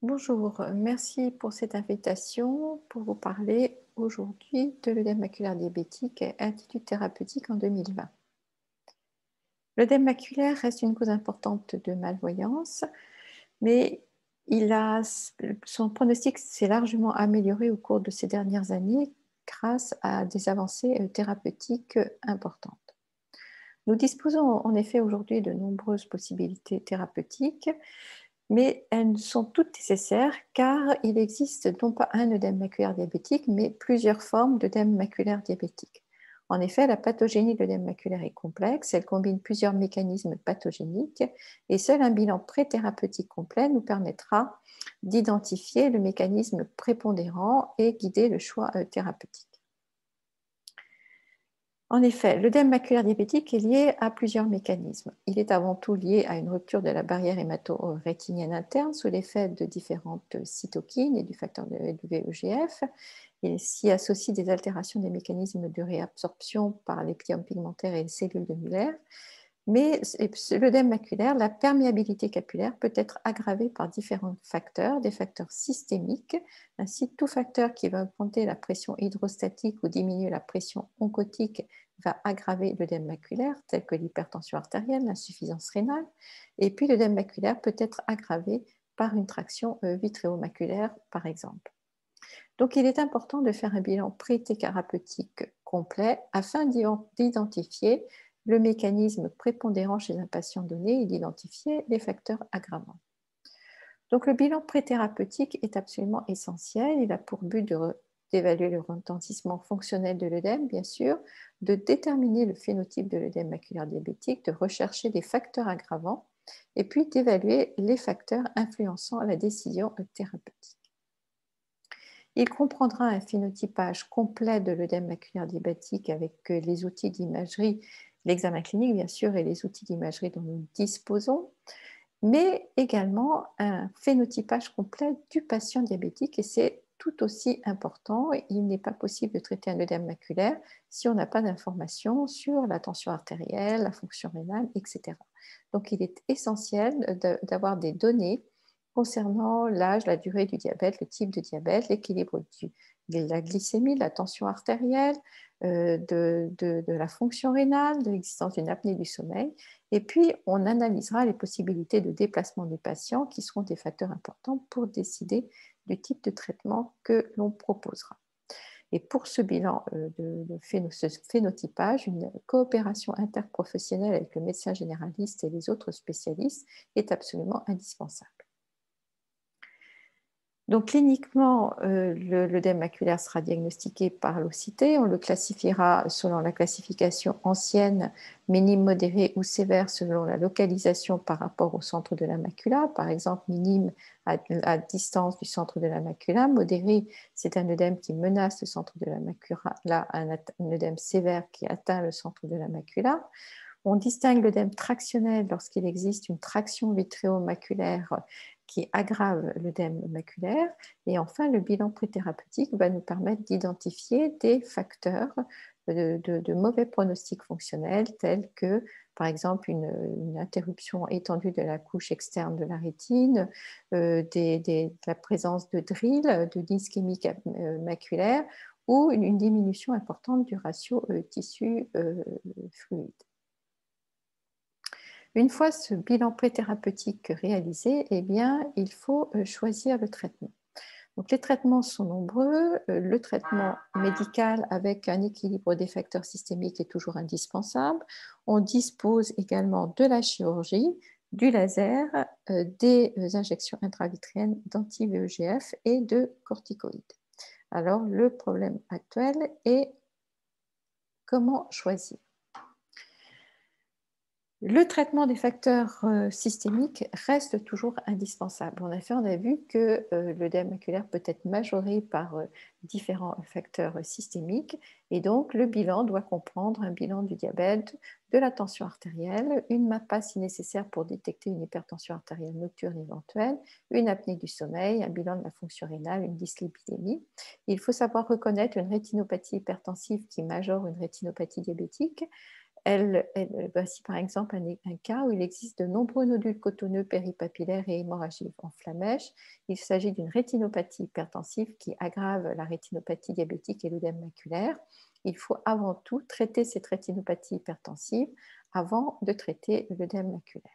Bonjour, merci pour cette invitation pour vous parler aujourd'hui de l'œdème maculaire diabétique et attitude thérapeutique en 2020. L'œdème maculaire reste une cause importante de malvoyance, mais son pronostic s'est largement amélioré au cours de ces dernières années grâce à des avancées thérapeutiques importantes. Nous disposons en effet aujourd'hui de nombreuses possibilités thérapeutiques, mais elles sont toutes nécessaires car il existe non pas un œdème maculaire diabétique, mais plusieurs formes d'œdème maculaire diabétique. En effet, la pathogénie de l'œdème maculaire est complexe, elle combine plusieurs mécanismes pathogéniques et seul un bilan préthérapeutique complet nous permettra d'identifier le mécanisme prépondérant et guider le choix thérapeutique. En effet, l'œdème maculaire diabétique est lié à plusieurs mécanismes. Il est avant tout lié à une rupture de la barrière hémato-rétinienne interne sous l'effet de différentes cytokines et du facteur du VEGF. Il s'y associe des altérations des mécanismes de réabsorption par les pliants pigmentaires et les cellules de Muller. Mais l'œdème maculaire, la perméabilité capillaire peut être aggravée par différents facteurs, des facteurs systémiques, ainsi tout facteur qui va augmenter la pression hydrostatique ou diminuer la pression oncotique va aggraver l'œdème maculaire, tel que l'hypertension artérielle, l'insuffisance rénale. Et puis l'œdème maculaire peut être aggravé par une traction vitréomaculaire, par exemple. Donc il est important de faire un bilan pré-thérapeutique complet afin d'identifier le mécanisme prépondérant chez un patient donné et d'identifier les facteurs aggravants. Donc le bilan préthérapeutique est absolument essentiel. Il a pour but d'évaluer le retentissement fonctionnel de l'œdème, bien sûr, de déterminer le phénotype de l'œdème maculaire diabétique, de rechercher des facteurs aggravants et puis d'évaluer les facteurs influençant la décision thérapeutique. Il comprendra un phénotypage complet de l'œdème maculaire diabétique avec les outils d'imagerie, l'examen clinique bien sûr et les outils d'imagerie dont nous disposons, mais également un phénotypage complet du patient diabétique et c'est tout aussi important. Il n'est pas possible de traiter un œdème maculaire si on n'a pas d'informations sur la tension artérielle, la fonction rénale, etc. Donc il est essentiel d'avoir des données concernant l'âge, la durée du diabète, le type de diabète, l'équilibre de la glycémie, de la tension artérielle, de la fonction rénale, de l'existence d'une apnée du sommeil. Et puis, on analysera les possibilités de déplacement du patient qui seront des facteurs importants pour décider du type de traitement que l'on proposera. Et pour ce bilan ce phénotypage, une coopération interprofessionnelle avec le médecin généraliste et les autres spécialistes est absolument indispensable. Donc cliniquement, l'œdème maculaire sera diagnostiqué par l'OCT. On le classifiera selon la classification ancienne, minime, modéré ou sévère selon la localisation par rapport au centre de la macula. Par exemple, minime à distance du centre de la macula. Modéré, c'est un œdème qui menace le centre de la macula. Là, un œdème sévère qui atteint le centre de la macula. On distingue l'œdème tractionnel lorsqu'il existe une traction vitréomaculaire qui aggrave l'œdème maculaire. Et enfin, le bilan préthérapeutique va nous permettre d'identifier des facteurs de mauvais pronostic fonctionnel tels que, par exemple, une interruption étendue de la couche externe de la rétine, la présence de drilles, de d'ischémie maculaire ou une diminution importante du ratio tissu-fluide. Une fois ce bilan préthérapeutique réalisé, eh bien, il faut choisir le traitement. Donc, les traitements sont nombreux. Le traitement médical avec un équilibre des facteurs systémiques est toujours indispensable. On dispose également de la chirurgie, du laser, des injections intravitréennes d'anti-VEGF et de corticoïdes. Alors, le problème actuel est comment choisir? Le traitement des facteurs systémiques reste toujours indispensable. En effet, on a vu que l'œdème maculaire peut être majoré par différents facteurs systémiques et donc le bilan doit comprendre un bilan du diabète, de la tension artérielle, une MAPA si nécessaire pour détecter une hypertension artérielle nocturne éventuelle, une apnée du sommeil, un bilan de la fonction rénale, une dyslipidémie. Il faut savoir reconnaître une rétinopathie hypertensive qui majore une rétinopathie diabétique Voici par exemple un cas où il existe de nombreux nodules cotonneux péripapillaires et hémorragie en flammèche. Il s'agit d'une rétinopathie hypertensive qui aggrave la rétinopathie diabétique et l'œdème maculaire. Il faut avant tout traiter cette rétinopathie hypertensive avant de traiter l'œdème maculaire.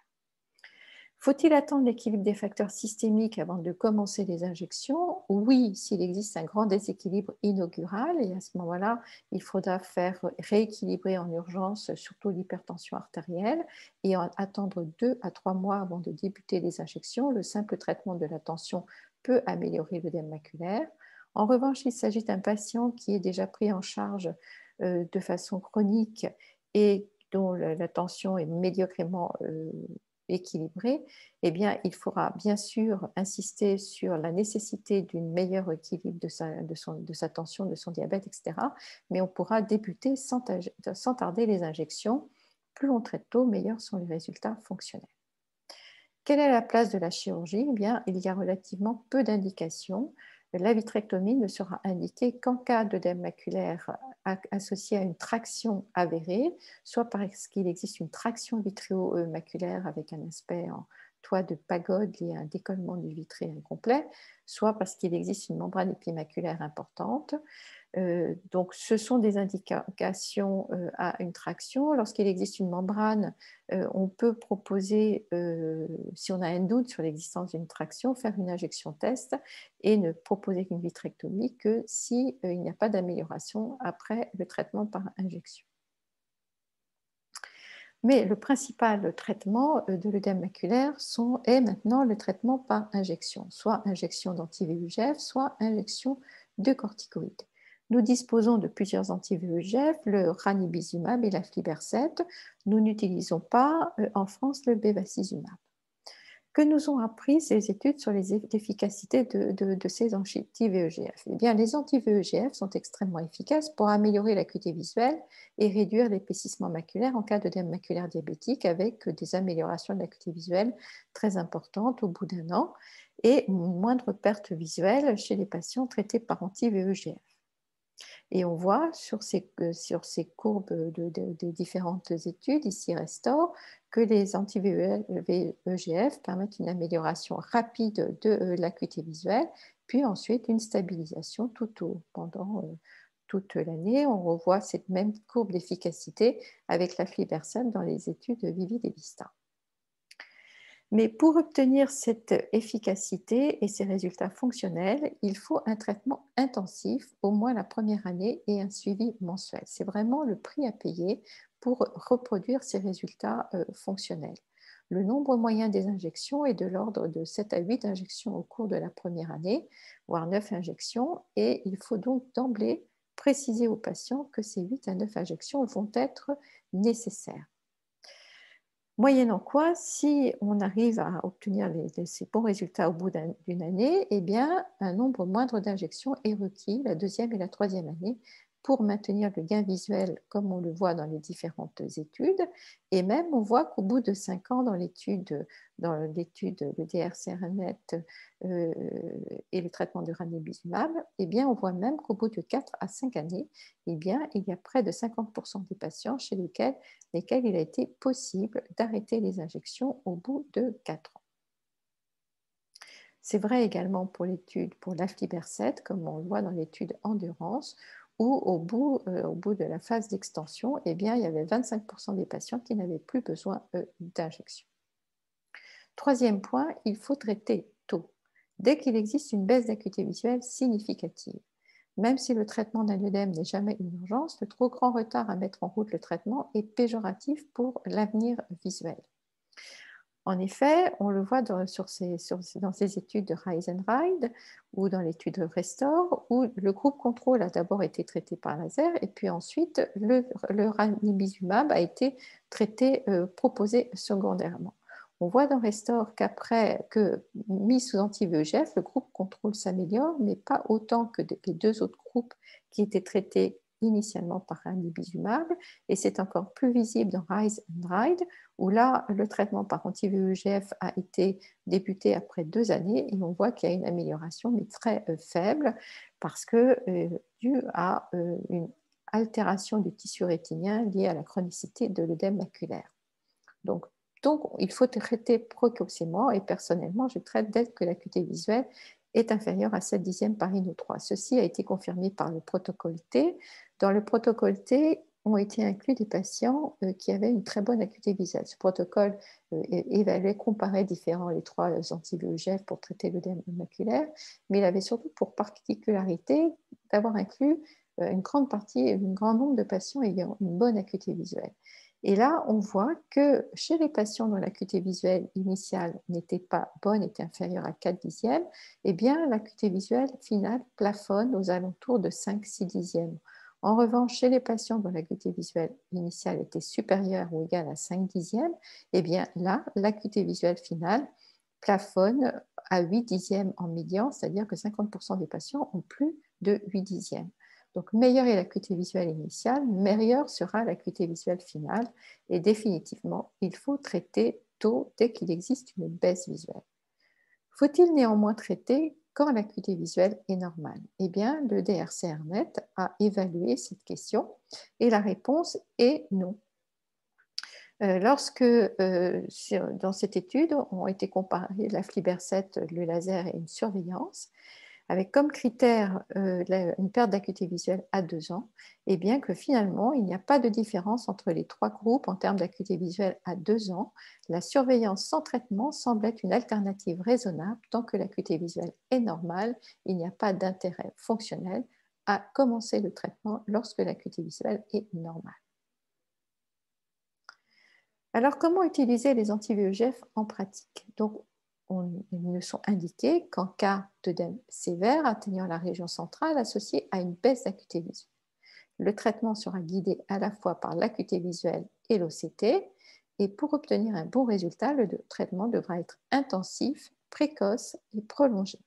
Faut-il attendre l'équilibre des facteurs systémiques avant de commencer les injections? Oui, s'il existe un grand déséquilibre inaugural, et à ce moment-là, il faudra faire rééquilibrer en urgence surtout l'hypertension artérielle et attendre 2 à 3 mois avant de débuter les injections. Le simple traitement de la tension peut améliorer l'œdème maculaire. En revanche, il s'agit d'un patient qui est déjà pris en charge de façon chronique et dont la tension est médiocrement équilibré, eh bien, il faudra bien sûr insister sur la nécessité d'un meilleur équilibre de sa tension, de son diabète, etc. Mais on pourra débuter sans tarder les injections. Plus on traite tôt, meilleurs sont les résultats fonctionnels. Quelle est la place de la chirurgie? Eh bien, il y a relativement peu d'indications. La vitrectomie ne sera indiquée qu'en cas d'œdème maculaire associé à une traction avérée, soit parce qu'il existe une traction vitréo-maculaire avec un aspect en toit de pagode lié à un décollement du vitré incomplet, soit parce qu'il existe une membrane épimaculaire importante. Donc, ce sont des indications à une traction. Lorsqu'il existe une membrane, on peut proposer, si on a un doute sur l'existence d'une traction, faire une injection test et ne proposer qu'une vitrectomie que s'il n'y a pas d'amélioration après le traitement par injection. Mais le principal traitement de l'œdème maculaire est maintenant le traitement par injection, soit injection d'anti-VEGF, soit injection de corticoïdes. Nous disposons de plusieurs anti-VEGF, le ranibizumab et l'aflibercept. Nous n'utilisons pas en France le bevacizumab. Que nous ont appris ces études sur l'efficacité de ces anti-VEGF? Eh bien, les anti-VEGF sont extrêmement efficaces pour améliorer l'acuité visuelle et réduire l'épaississement maculaire en cas d'œdème maculaire diabétique, avec des améliorations de l'acuité visuelle très importantes au bout d'1 an et une moindre perte visuelle chez les patients traités par anti-VEGF. Et on voit sur ces courbes de différentes études, ici Restore, que les anti-VEGF permettent une amélioration rapide de l'acuité visuelle, puis ensuite une stabilisation pendant toute l'année. On revoit cette même courbe d'efficacité avec l'aflibercept dans les études Vivid et Vista. Mais pour obtenir cette efficacité et ces résultats fonctionnels, il faut un traitement intensif, au moins la première année, et un suivi mensuel. C'est vraiment le prix à payer pour reproduire ces résultats fonctionnels. Le nombre moyen des injections est de l'ordre de 7 à 8 injections au cours de la première année, voire 9 injections, et il faut donc d'emblée préciser aux patients que ces 8 à 9 injections vont être nécessaires. Moyennant quoi, si on arrive à obtenir ces bons résultats au bout d'une année, eh bien, un nombre moindre d'injections est requis la deuxième et la troisième année pour maintenir le gain visuel, comme on le voit dans les différentes études. Et même, on voit qu'au bout de 5 ans, dans l'étude, le DRCRNet et le traitement de ranibizumab, eh bien, on voit même qu'au bout de 4 à 5 années, eh bien, il y a près de 50% des patients chez lesquels il a été possible d'arrêter les injections au bout de 4 ans. C'est vrai également pour l'étude pour l'aflibercept, comme on le voit dans l'étude Endurance, où au bout de la phase d'extension, eh bien, il y avait 25% des patients qui n'avaient plus besoin d'injection. Troisième point, il faut traiter tôt, dès qu'il existe une baisse d'acuité visuelle significative. Même si le traitement d'un œdème n'est jamais une urgence, le trop grand retard à mettre en route le traitement est péjoratif pour l'avenir visuel. En effet, on le voit dans ces études de Rise and Ride ou dans l'étude Restore, où le groupe contrôle a d'abord été traité par laser et puis ensuite le ranibizumab a été proposé secondairement. On voit dans Restore qu'après que mis sous anti-VEGF, le groupe contrôle s'améliore, mais pas autant que les 2 autres groupes qui étaient traités initialement par ranibizumab, et c'est encore plus visible dans Rise and Ride, où là, le traitement par anti-VEGF a été débuté après 2 années, et on voit qu'il y a une amélioration, mais très faible, parce que due à une altération du tissu rétinien liée à la chronicité de l'œdème maculaire. Donc, il faut traiter précocement et personnellement, je traite dès que l'acuité visuelle est inférieure à 7 dixièmes par INO 3. Ceci a été confirmé par le protocole T. Dans le protocole T, ont été inclus des patients qui avaient une très bonne acuité visuelle. Ce protocole évaluait, comparait les trois anti-VEGF pour traiter l'œdème maculaire, mais il avait surtout pour particularité d'avoir inclus un grand nombre de patients ayant une bonne acuité visuelle. Et là, on voit que chez les patients dont l'acuité visuelle initiale n'était pas bonne, était inférieure à 4 dixièmes, eh bien, l'acuité visuelle finale plafonne aux alentours de 5-6 dixièmes. En revanche, chez les patients dont l'acuité visuelle initiale était supérieure ou égale à 5 dixièmes, eh bien là, l'acuité visuelle finale plafonne à 8 dixièmes en médian, c'est-à-dire que 50% des patients ont plus de 8 dixièmes. Donc, meilleure est l'acuité visuelle initiale, meilleure sera l'acuité visuelle finale. Et définitivement, il faut traiter tôt dès qu'il existe une baisse visuelle. Faut-il néanmoins traiter quand l'acuité visuelle est normale? Eh bien, le DRCRNet a évalué cette question et la réponse est non. Dans cette étude ont été comparés l'aflibercept, le laser et une surveillance, avec comme critère une perte d'acuité visuelle à 2 ans, et bien que finalement, il n'y a pas de différence entre les trois groupes en termes d'acuité visuelle à 2 ans, la surveillance sans traitement semble être une alternative raisonnable tant que l'acuité visuelle est normale, il n'y a pas d'intérêt fonctionnel à commencer le traitement lorsque l'acuité visuelle est normale. Alors, comment utiliser les anti-VEGF en pratique? Donc, ils ne sont indiqués qu'en cas d'œdème sévère atteignant la région centrale associée à une baisse d'acuité visuelle. Le traitement sera guidé à la fois par l'acuité visuelle et l'OCT, et pour obtenir un bon résultat, le traitement devra être intensif, précoce et prolongé.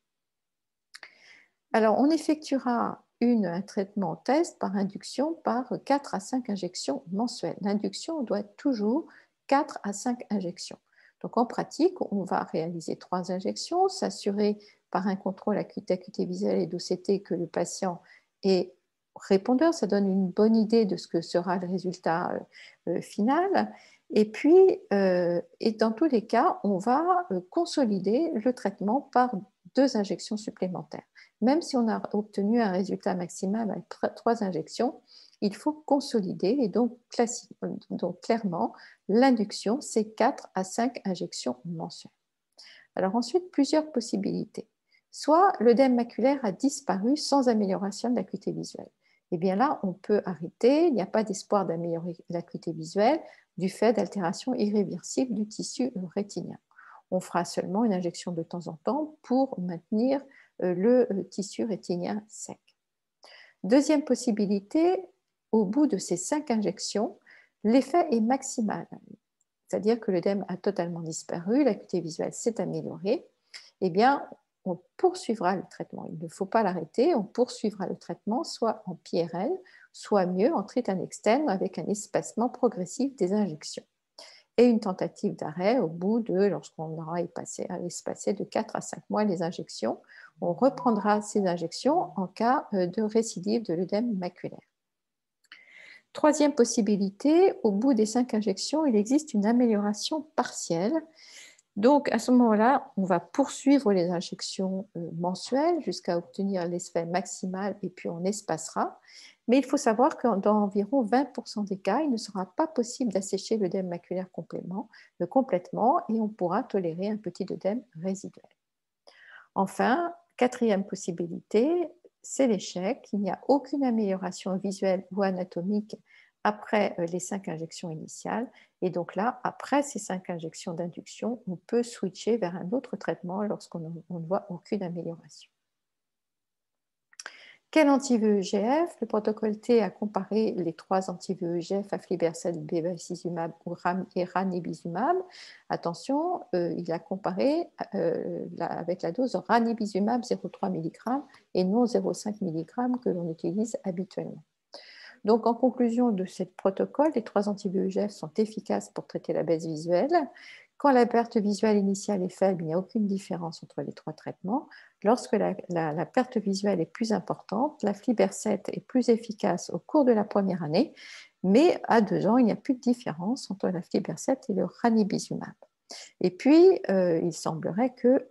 Alors, on effectuera un traitement test par induction par 4 à 5 injections mensuelles. L'induction doit être toujours 4 à 5 injections. Donc, en pratique, on va réaliser 3 injections, s'assurer par un contrôle d'acuité visuelle et d'OCT que le patient est répondeur. Ça donne une bonne idée de ce que sera le résultat final. Et puis, dans tous les cas, on va consolider le traitement par 2 injections supplémentaires. Même si on a obtenu un résultat maximal avec 3 injections, il faut consolider et donc clairement, l'induction, c'est 4 à 5 injections mensuelles. Alors ensuite, plusieurs possibilités. Soit l'œdème maculaire a disparu sans amélioration de l'acuité visuelle. Eh bien là, on peut arrêter, il n'y a pas d'espoir d'améliorer l'acuité visuelle du fait d'altérations irréversibles du tissu rétinien. On fera seulement une injection de temps en temps pour maintenir le tissu rétinien sec. Deuxième possibilité, au bout de ces 5 injections, l'effet est maximal, c'est-à-dire que l'œdème a totalement disparu, l'acuité visuelle s'est améliorée. Eh bien, on poursuivra le traitement. Il ne faut pas l'arrêter, on poursuivra le traitement soit en PRL, soit mieux en tritane externe avec un espacement progressif des injections. Et une tentative d'arrêt au bout de, lorsqu'on aura espacé de 4 à 5 mois les injections, on reprendra ces injections en cas de récidive de l'œdème maculaire. Troisième possibilité, au bout des 5 injections, il existe une amélioration partielle. Donc, à ce moment-là, on va poursuivre les injections mensuelles jusqu'à obtenir l'effet maximal et puis on espacera. Mais il faut savoir que dans environ 20% des cas, il ne sera pas possible d'assécher l'œdème maculaire complètement et on pourra tolérer un petit œdème résiduel. Enfin, quatrième possibilité, c'est l'échec. Il n'y a aucune amélioration visuelle ou anatomique après les 5 injections initiales. Et donc là, après ces 5 injections d'induction, on peut switcher vers un autre traitement lorsqu'on ne voit aucune amélioration. Quel anti-VEGF? Le protocole T a comparé les 3 anti-VEGF, aflibercept, bevacizumab et ranibizumab. Attention, il a comparé avec la dose ranibizumab 0,3 mg et non 0,5 mg que l'on utilise habituellement. Donc, en conclusion de ce protocole, les 3 anti-VEGF sont efficaces pour traiter la baisse visuelle, Quand la perte visuelle initiale est faible, il n'y a aucune différence entre les trois traitements. Lorsque la perte visuelle est plus importante, l'aflibercept est plus efficace au cours de la première année, mais à 2 ans, il n'y a plus de différence entre l'aflibercept et le ranibizumab. Et puis, il semblerait que,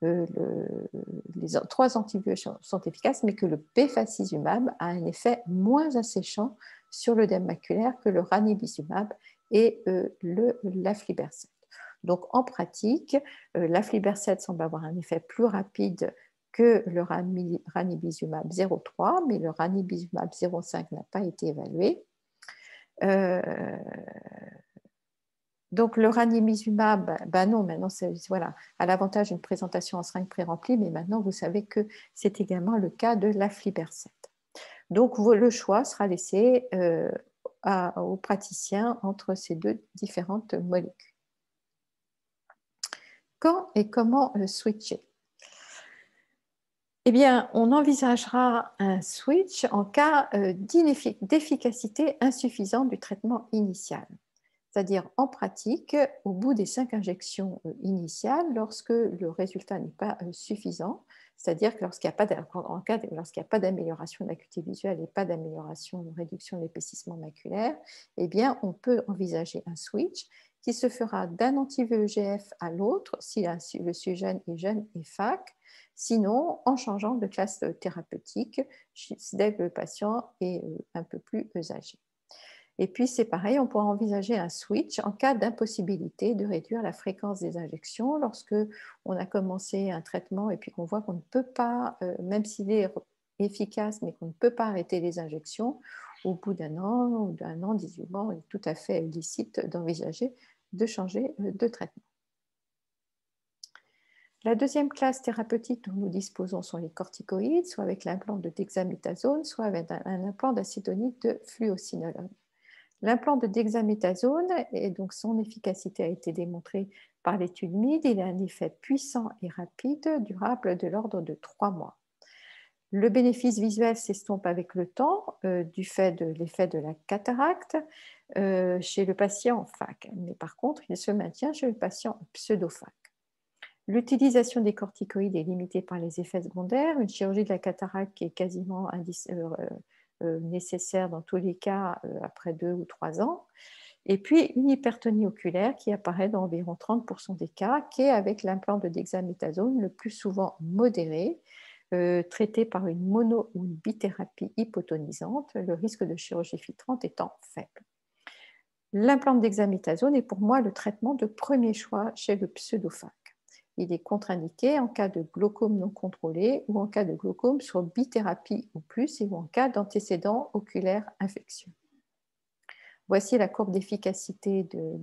les trois antibiotiques sont efficaces, mais que le bevacizumab a un effet moins asséchant sur l'œdème maculaire que le ranibizumab et l'aflibercept. Donc, en pratique, l'aflibercept semble avoir un effet plus rapide que le ranibizumab 0,3, mais le ranibizumab 0,5 n'a pas été évalué. Donc, le ranibizumab, non, maintenant, voilà, a l'avantage d'une présentation en seringue pré-remplie, mais maintenant, vous savez que c'est également le cas de l'aflibercept. Donc, le choix sera laissé aux praticiens entre ces deux différentes molécules. Quand et comment switcher? Eh bien, on envisagera un switch en cas d'efficacité insuffisante du traitement initial. C'est-à-dire, en pratique, au bout des 5 injections initiales, lorsque le résultat n'est pas suffisant, c'est-à-dire que lorsqu'il n'y a pas d'amélioration de l'acuité visuelle et pas d'amélioration de réduction de l'épaississement maculaire, eh bien, on peut envisager un switch qui se fera d'un anti-VEGF à l'autre si le sujet est jeune et FAC, sinon en changeant de classe thérapeutique dès que le patient est un peu plus âgé. Et puis, c'est pareil, on pourra envisager un switch en cas d'impossibilité de réduire la fréquence des injections lorsque on a commencé un traitement et puis qu'on voit qu'on ne peut pas, même s'il est efficace, mais qu'on ne peut pas arrêter les injections, au bout ou d'un an, 18 mois, il est tout à fait licite d'envisager de changer de traitement. La deuxième classe thérapeutique dont nous disposons sont les corticoïdes, soit avec l'implant de dexaméthasone, soit avec un implant d'acétonite de fluocinolone. L'implant de dexaméthasone, et donc son efficacité a été démontrée par l'étude MID, il a un effet puissant et rapide, durable de l'ordre de 3 mois. Le bénéfice visuel s'estompe avec le temps du fait de l'effet de la cataracte chez le patient FAC, mais par contre, il se maintient chez le patient pseudo-FAC. L'utilisation des corticoïdes est limitée par les effets secondaires, une chirurgie de la cataracte qui est quasiment nécessaire dans tous les cas après 2 ou 3 ans, et puis une hypertonie oculaire qui apparaît dans environ 30% des cas, qui est avec l'implant de dexaméthasone, le plus souvent modéré, traité par une mono ou une bithérapie hypotonisante, le risque de chirurgie filtrante étant faible. L'implant de dexaméthasone est pour moi le traitement de premier choix chez le pseudo-FAC. Il est contre-indiqué en cas de glaucome non contrôlé ou en cas de glaucome sur bithérapie ou plus ou en cas d'antécédents oculaires infectieux. Voici la courbe d'efficacité de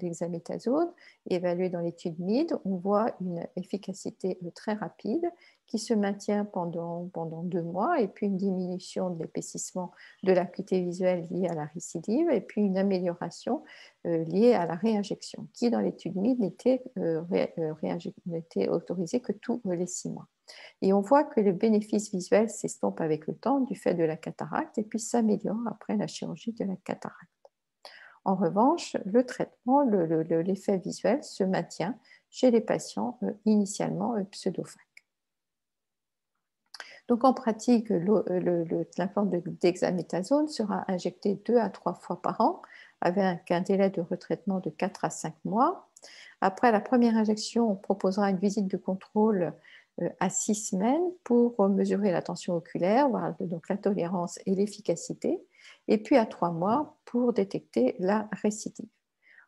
l'hexaméthasone évaluée dans l'étude MID. On voit une efficacité très rapide qui se maintient pendant 2 mois et puis une diminution de l'épaississement de l'acuité visuelle liée à la récidive et puis une amélioration liée à la réinjection qui dans l'étude MID n'était autorisée que tous les 6 mois. Et on voit que le bénéfice visuel s'estompe avec le temps du fait de la cataracte et puis s'améliore après la chirurgie de la cataracte. En revanche, le traitement, l'effet visuel se maintient chez les patients initialement pseudo-FAC. Donc en pratique, l'implant de dexaméthasone sera injecté 2 à 3 fois par an avec un délai de retraitement de 4 à 5 mois. Après la première injection, on proposera une visite de contrôle à 6 semaines pour mesurer la tension oculaire, voir donc la tolérance et l'efficacité, et puis à 3 mois pour détecter la récidive.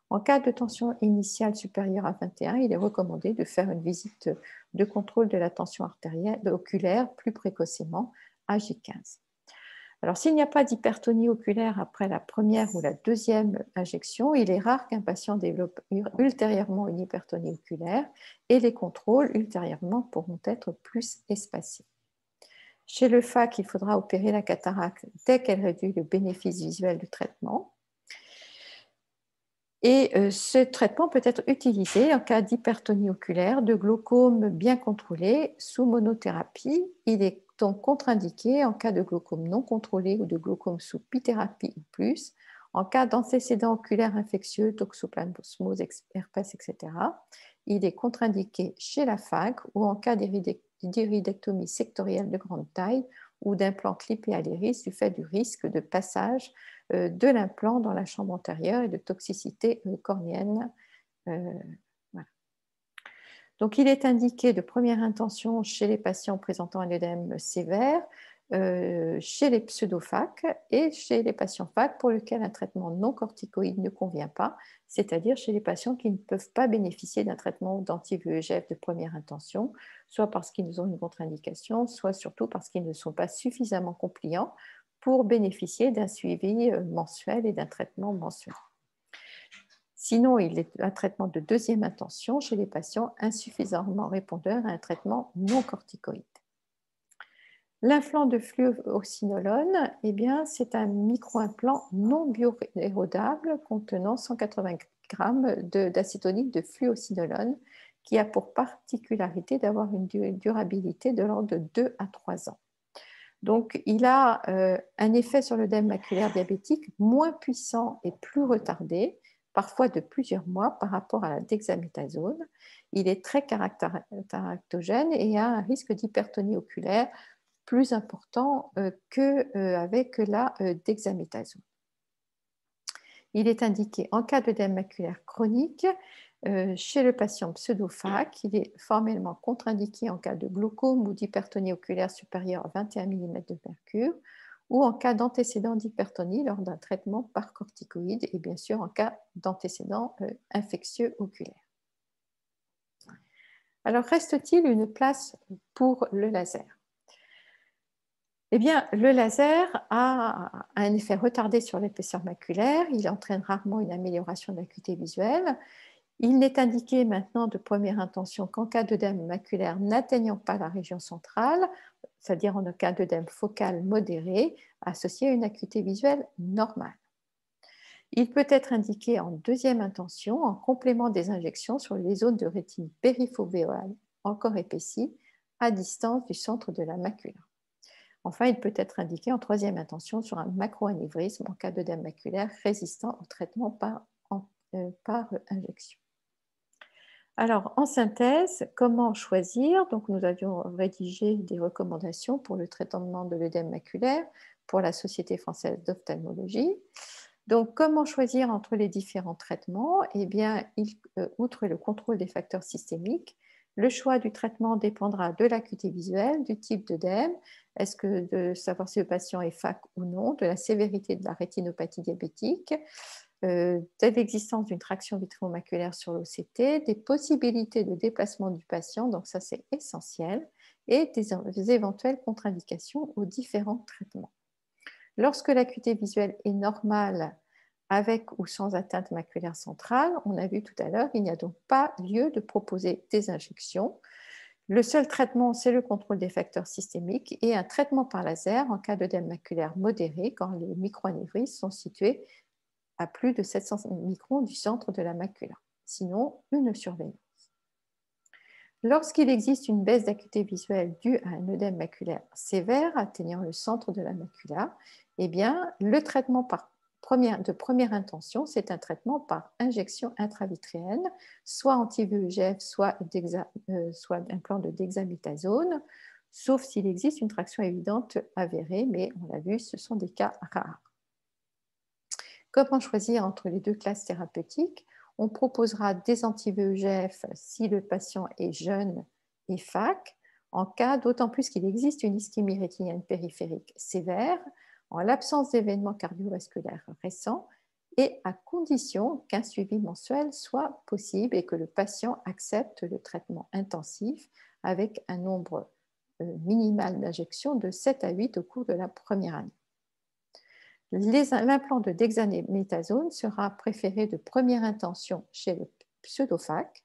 En cas de tension initiale supérieure à 21, il est recommandé de faire une visite de contrôle de la tension oculaire plus précocement à J15. Alors, s'il n'y a pas d'hypertonie oculaire après la première ou la deuxième injection, il est rare qu'un patient développe ultérieurement une hypertonie oculaire et les contrôles ultérieurement pourront être plus espacés. Chez le FAC, il faudra opérer la cataracte dès qu'elle réduit le bénéfice visuel du traitement. Et ce traitement peut être utilisé en cas d'hypertonie oculaire, de glaucome bien contrôlé sous monothérapie. Il est donc contre-indiqué en cas de glaucome non contrôlé ou de glaucome sous bithérapie ou plus, En cas d'antécédent oculaire infectieux, toxoplasmose, herpès, etc., il est contre-indiqué chez la FAC ou en cas d'iridectomie sectorielle de grande taille ou d'implant clippé à l'iris du fait du risque de passage de l'implant dans la chambre antérieure et de toxicité cornéenne. Voilà. Donc, il est indiqué de première intention chez les patients présentant un œdème sévère, chez les pseudo-FAC et chez les patients FAC pour lesquels un traitement non corticoïde ne convient pas, c'est-à-dire chez les patients qui ne peuvent pas bénéficier d'un traitement d'anti-VEGF de première intention, soit parce qu'ils ont une contre-indication, soit surtout parce qu'ils ne sont pas suffisamment compliants pour bénéficier d'un suivi mensuel et d'un traitement mensuel. Sinon, il est un traitement de deuxième intention chez les patients insuffisamment répondeurs à un traitement non corticoïde. L'implant de fluocinolone, eh bien, c'est un micro-implant non bioérodable contenant 180 g d'acétonique de fluocinolone qui a pour particularité d'avoir une durabilité de l'ordre de 2 à 3 ans. Donc, il a un effet sur l'œdème maculaire diabétique moins puissant et plus retardé, parfois de plusieurs mois par rapport à la dexaméthasone. Il est très caractérogène et a un risque d'hypertonie oculaire plus important qu'avec la dexaméthasone. Il est indiqué en cas d'œdème maculaire chronique chez le patient pseudo-FAC. Il est formellement contre-indiqué en cas de glaucome ou d'hypertonie oculaire supérieure à 21 mm de mercure ou en cas d'antécédent d'hypertonie lors d'un traitement par corticoïde et bien sûr en cas d'antécédent infectieux oculaire. Alors, reste-t-il une place pour le laser ? Eh bien, le laser a un effet retardé sur l'épaisseur maculaire, il entraîne rarement une amélioration de l'acuité visuelle. Il n'est indiqué maintenant de première intention qu'en cas d'œdème maculaire n'atteignant pas la région centrale, c'est-à-dire en cas d'œdème focal modéré, associé à une acuité visuelle normale. Il peut être indiqué en deuxième intention en complément des injections sur les zones de rétine périfovéale encore épaissies à distance du centre de la macula. Enfin, il peut être indiqué en troisième intention sur un macroanévrisme en cas d'œdème maculaire résistant au traitement par injection. Alors, en synthèse, comment choisir? Donc, nous avions rédigé des recommandations pour le traitement de l'œdème maculaire pour la Société française d'ophtalmologie. Donc, comment choisir entre les différents traitements? Eh bien, outre le contrôle des facteurs systémiques, le choix du traitement dépendra de l'acuité visuelle, du type d'œdème, est-ce que de savoir si le patient est FAC ou non, de la sévérité de la rétinopathie diabétique, de l'existence d'une traction vitromaculaire sur l'OCT, des possibilités de déplacement du patient, donc ça c'est essentiel, et des éventuelles contre-indications aux différents traitements. Lorsque l'acuité visuelle est normale, avec ou sans atteinte maculaire centrale, on a vu tout à l'heure, il n'y a donc pas lieu de proposer des injections. Le seul traitement, c'est le contrôle des facteurs systémiques et un traitement par laser en cas d'œdème maculaire modéré quand les microanévrismes sont situés à plus de 700 microns du centre de la macula. Sinon, une surveillance. Lorsqu'il existe une baisse d'acuité visuelle due à un œdème maculaire sévère atteignant le centre de la macula, eh bien, le traitement de première intention, c'est un traitement par injection intravitréenne, soit anti-VEGF, soit implant de dexaméthasone, sauf s'il existe une traction évidente avérée, mais on l'a vu, ce sont des cas rares. Comment choisir entre les deux classes thérapeutiques? On proposera des anti-VEGF si le patient est jeune et FAC, en cas d'autant plus qu'il existe une ischémie rétinienne périphérique sévère, en l'absence d'événements cardiovasculaires récents et à condition qu'un suivi mensuel soit possible et que le patient accepte le traitement intensif avec un nombre minimal d'injections de 7 à 8 au cours de la première année. L'implant de dexaméthasone sera préféré de première intention chez le pseudo-FAC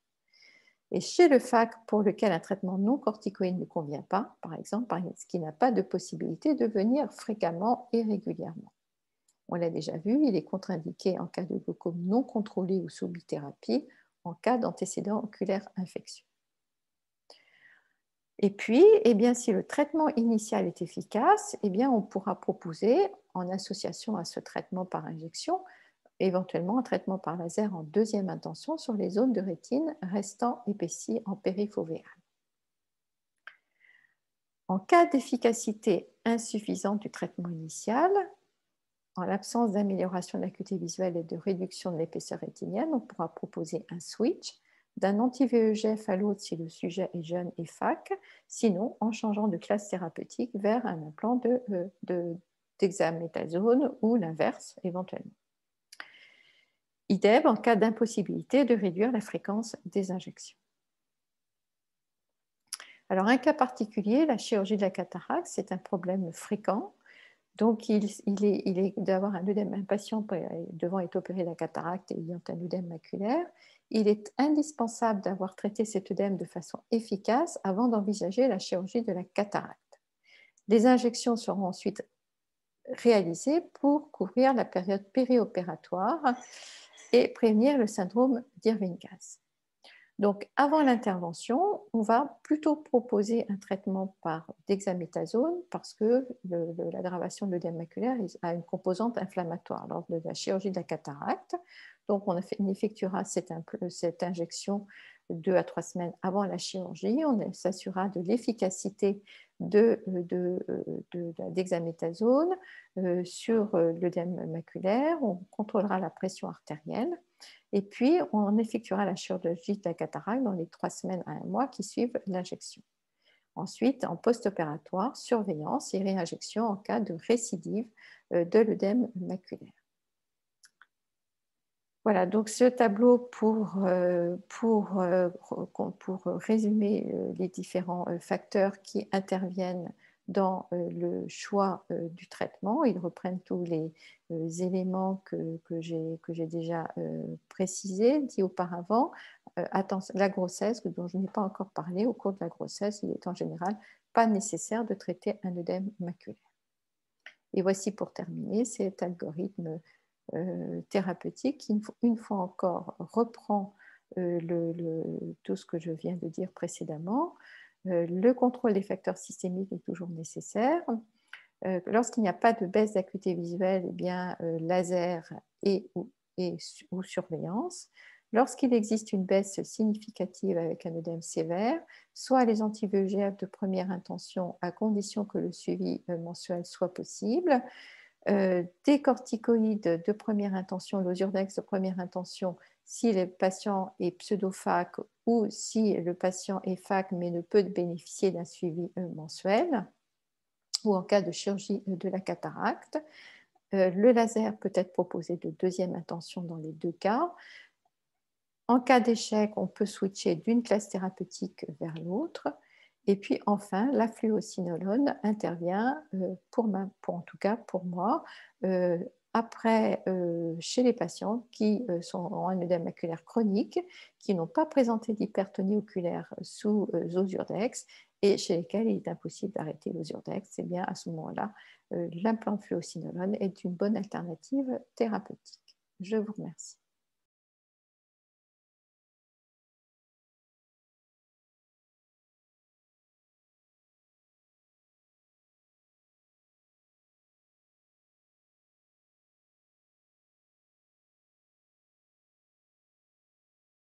et chez le FAC pour lequel un traitement non corticoïde ne convient pas, par exemple, parce qu'il n'a pas de possibilité de venir fréquemment et régulièrement. On l'a déjà vu, il est contre-indiqué en cas de glaucome non contrôlé ou sous bithérapie, en cas d'antécédent oculaire infectieux. Et puis, eh bien, si le traitement initial est efficace, eh bien, on pourra proposer, en association à ce traitement par injection, éventuellement un traitement par laser en deuxième intention sur les zones de rétine restant épaissies en périfovéale. En cas d'efficacité insuffisante du traitement initial, en l'absence d'amélioration de l'acuité visuelle et de réduction de l'épaisseur rétinienne, on pourra proposer un switch d'un anti-VEGF à l'autre si le sujet est jeune et FAC, sinon en changeant de classe thérapeutique vers un implant d'hexaméthasone ou l'inverse éventuellement. Idem en cas d'impossibilité de réduire la fréquence des injections. Alors, un cas particulier, la chirurgie de la cataracte, c'est un problème fréquent. Donc, il est d'avoir un patient devant être opéré de la cataracte et ayant un œdème maculaire. Il est indispensable d'avoir traité cet œdème de façon efficace avant d'envisager la chirurgie de la cataracte. Les injections seront ensuite réalisées pour couvrir la période périopératoire et prévenir le syndrome d'Irving-Gass. Donc, avant l'intervention, on va plutôt proposer un traitement par dexaméthasone parce que l'aggravation de l'œdème maculaire a une composante inflammatoire lors de la chirurgie de la cataracte. Donc, on effectuera cette injection 2 à 3 semaines avant la chirurgie. On s'assurera de l'efficacité de la dexaméthasone sur l'œdème maculaire. On contrôlera la pression artérielle. Et puis, on effectuera la chirurgie de la cataracte dans les 3 semaines à 1 mois qui suivent l'injection. Ensuite, en post-opératoire, surveillance et réinjection en cas de récidive de l'œdème maculaire. Voilà, donc ce tableau pour résumer les différents facteurs qui interviennent dans le choix du traitement. Ils reprennent tous les éléments que j'ai déjà précisés, dit auparavant. Attention, la grossesse, dont je n'ai pas encore parlé, au cours de la grossesse, il est en général pas nécessaire de traiter un œdème maculaire. Et voici pour terminer cet algorithme thérapeutique qui, une fois encore, reprend tout ce que je viens de dire précédemment. Le contrôle des facteurs systémiques est toujours nécessaire. Lorsqu'il n'y a pas de baisse d'acuité visuelle, eh bien, laser ou surveillance. Lorsqu'il existe une baisse significative avec un œdème sévère, soit les anti-VEGF de première intention à condition que le suivi mensuel soit possible, des corticoïdes de première intention, l'Ozurdex de première intention, si le patient est pseudo-FAC ou si le patient est FAC mais ne peut bénéficier d'un suivi mensuel, ou en cas de chirurgie de la cataracte. Le laser peut être proposé de deuxième intention dans les 2 cas. En cas d'échec, on peut switcher d'une classe thérapeutique vers l'autre. Et puis enfin, la fluocinolone intervient, en tout cas pour moi, après chez les patients qui ont un œdème maculaire chronique, qui n'ont pas présenté d'hypertonie oculaire sous Ozurdex et chez lesquels il est impossible d'arrêter l'Ozurdex. C'est bien à ce moment-là, l'implant fluocinolone est une bonne alternative thérapeutique. Je vous remercie.